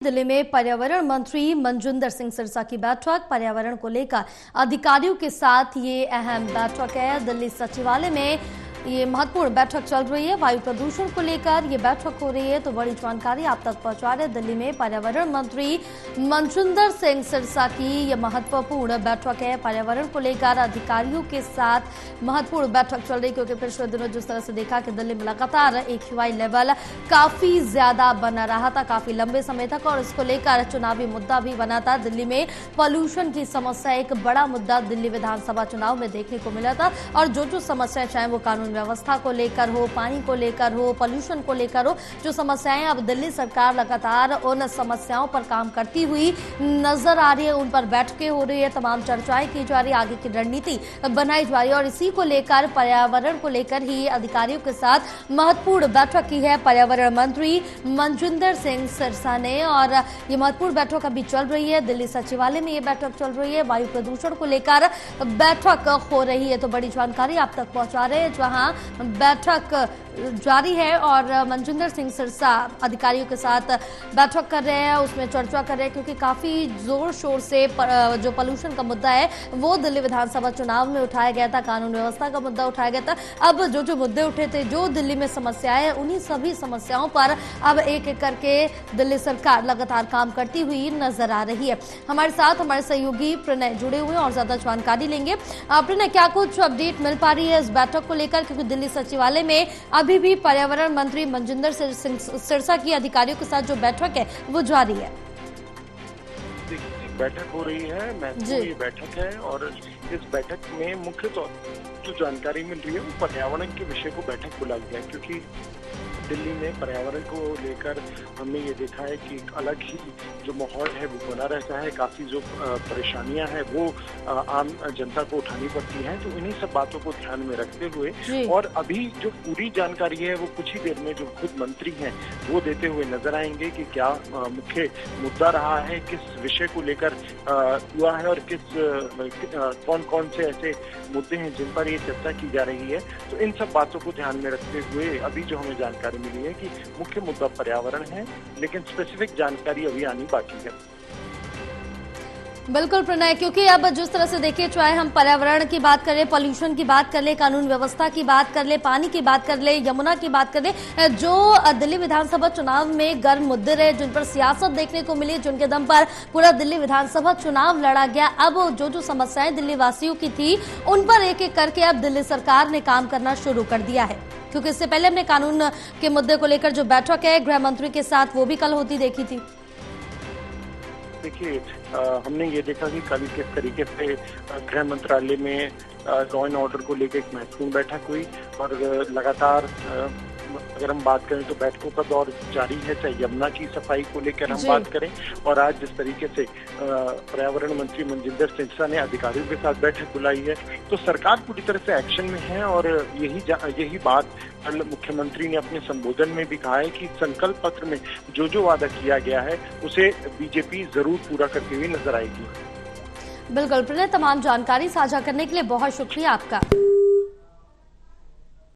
दिल्ली में पर्यावरण मंत्री मनजिंदर सिंह सिरसा की बैठक। पर्यावरण को लेकर अधिकारियों के साथ ये अहम बैठक है। दिल्ली सचिवालय में ये महत्वपूर्ण बैठक चल रही है। वायु प्रदूषण को लेकर ये बैठक हो रही है, तो बड़ी जानकारी आप तक पहुंचा रहे। दिल्ली में पर्यावरण मंत्री मनजिंदर सिंह सिरसा की ये महत्वपूर्ण बैठक है। पर्यावरण को लेकर अधिकारियों के साथ महत्वपूर्ण बैठक चल रही, क्योंकि पिछले दिनों जिस तरह से देखा कि दिल्ली में लगातार AQI लेवल काफी ज्यादा बना रहा था काफी लंबे समय तक, और इसको लेकर चुनावी मुद्दा भी बना था। दिल्ली में पॉल्यूशन की समस्या एक बड़ा मुद्दा दिल्ली विधानसभा चुनाव में देखने को मिला था, और जो समस्याएं चाहे वो कानून व्यवस्था को लेकर हो, पानी को लेकर हो, पॉल्यूशन को लेकर हो, जो समस्याएं, अब दिल्ली सरकार लगातार उन समस्याओं पर काम करती हुई नजर आ रही है। उन पर बैठकें हो रही है, तमाम चर्चाएं की जा रही है, आगे की रणनीति बनाई जा रही है, और इसी को लेकर पर्यावरण को लेकर ही अधिकारियों के साथ महत्वपूर्ण बैठक की है पर्यावरण मंत्री मनजिंदर सिंह सिरसा ने। और ये महत्वपूर्ण बैठक अभी चल रही है, दिल्ली सचिवालय में ये बैठक चल रही है। वायु प्रदूषण को लेकर बैठक हो रही है, तो बड़ी जानकारी आप तक पहुंचा रहे हैं। जहां बैठक जारी है और मनजिंदर सिंह सिरसा अधिकारियों के साथ बैठक कर रहे हैं, उसमें चर्चा कर रहे हैं, क्योंकि काफी जोर शोर से जो पॉल्यूशन का मुद्दा है वो दिल्ली विधानसभा चुनाव में उठाया गया था, कानून व्यवस्था का मुद्दा उठाया गया था। अब जो मुद्दे उठे थे, जो दिल्ली में समस्याएं, उन्हीं सभी समस्याओं पर अब एक एक करके दिल्ली सरकार लगातार काम करती हुई नजर आ रही है। हमारे साथ हमारे सहयोगी प्रणय जुड़े हुए और ज्यादा जानकारी लेंगे। प्रणय, क्या कुछ अपडेट मिल पा रही है इस बैठक को लेकर, क्योंकि दिल्ली सचिवालय में अभी भी पर्यावरण मंत्री मनजिंदर सिंह सिरसा की अधिकारियों के साथ जो बैठक है वो जारी है? बैठक हो रही है, महत्वपूर्ण बैठक है, और इस बैठक में मुख्य तौर जो जानकारी मिल रही है वो पर्यावरण के विषय को बैठक बुलाई गया, क्योंकि दिल्ली में पर्यावरण को लेकर हमने ये देखा है कि एक अलग ही जो माहौल है वो बना रहता है। काफी जो परेशानियां हैं वो आम जनता को उठानी पड़ती हैं, तो इन्हीं सब बातों को ध्यान में रखते हुए और अभी जो पूरी जानकारी है वो कुछ ही देर में जो खुद मंत्री हैं वो देते हुए नजर आएंगे कि क्या मुख्य मुद्दा रहा है, किस विषय को लेकर हुआ है, और कौन कौन से ऐसे मुद्दे हैं जिन पर ये चर्चा की जा रही है। तो इन सब बातों को ध्यान में रखते हुए अभी जो हमें जानकारी मिली है कि मुख्य मुद्दा पर्यावरण है, लेकिन स्पेसिफिक जानकारी अभी आनी बाकी है। बिल्कुल प्रणय, क्योंकि अब जिस तरह से देखिए, चाहे हम पर्यावरण की बात करें, पॉल्यूशन की बात कर ले, कानून व्यवस्था की बात कर ले, पानी की बात कर ले, यमुना की बात कर ले, जो दिल्ली विधानसभा चुनाव में गर्म मुद्दे रहे, जिन पर सियासत देखने को मिली, जिनके दम पर पूरा दिल्ली विधानसभा चुनाव लड़ा गया, अब जो समस्याएं दिल्ली वासियों की थी उन पर एक एक करके अब दिल्ली सरकार ने काम करना शुरू कर दिया है। क्योंकि इससे पहले हमने कानून के मुद्दे को लेकर जो बैठक है गृह मंत्री के साथ, वो भी कल होती देखी थी। देखिए, हमने ये देखा कि कल किस तरीके से गृह मंत्रालय में लॉ एंड ऑर्डर को लेकर एक महत्वपूर्ण बैठक हुई, और लगातार अगर हम बात करें तो बैठकों का दौर जारी है, चाहे यमुना की सफाई को लेकर हम बात करें, और आज जिस तरीके से पर्यावरण मंत्री मनजिंदर सिरसा ने अधिकारियों के साथ बैठक बुलाई है, तो सरकार पूरी तरह से एक्शन में है। और यही बात कल मुख्यमंत्री ने अपने संबोधन में भी कहा है कि संकल्प पत्र में जो वादा किया गया है उसे बीजेपी जरूर पूरा करती हुई नजर आएगी। बिल्कुल प्रणय, तमाम जानकारी साझा करने के लिए बहुत शुक्रिया आपका।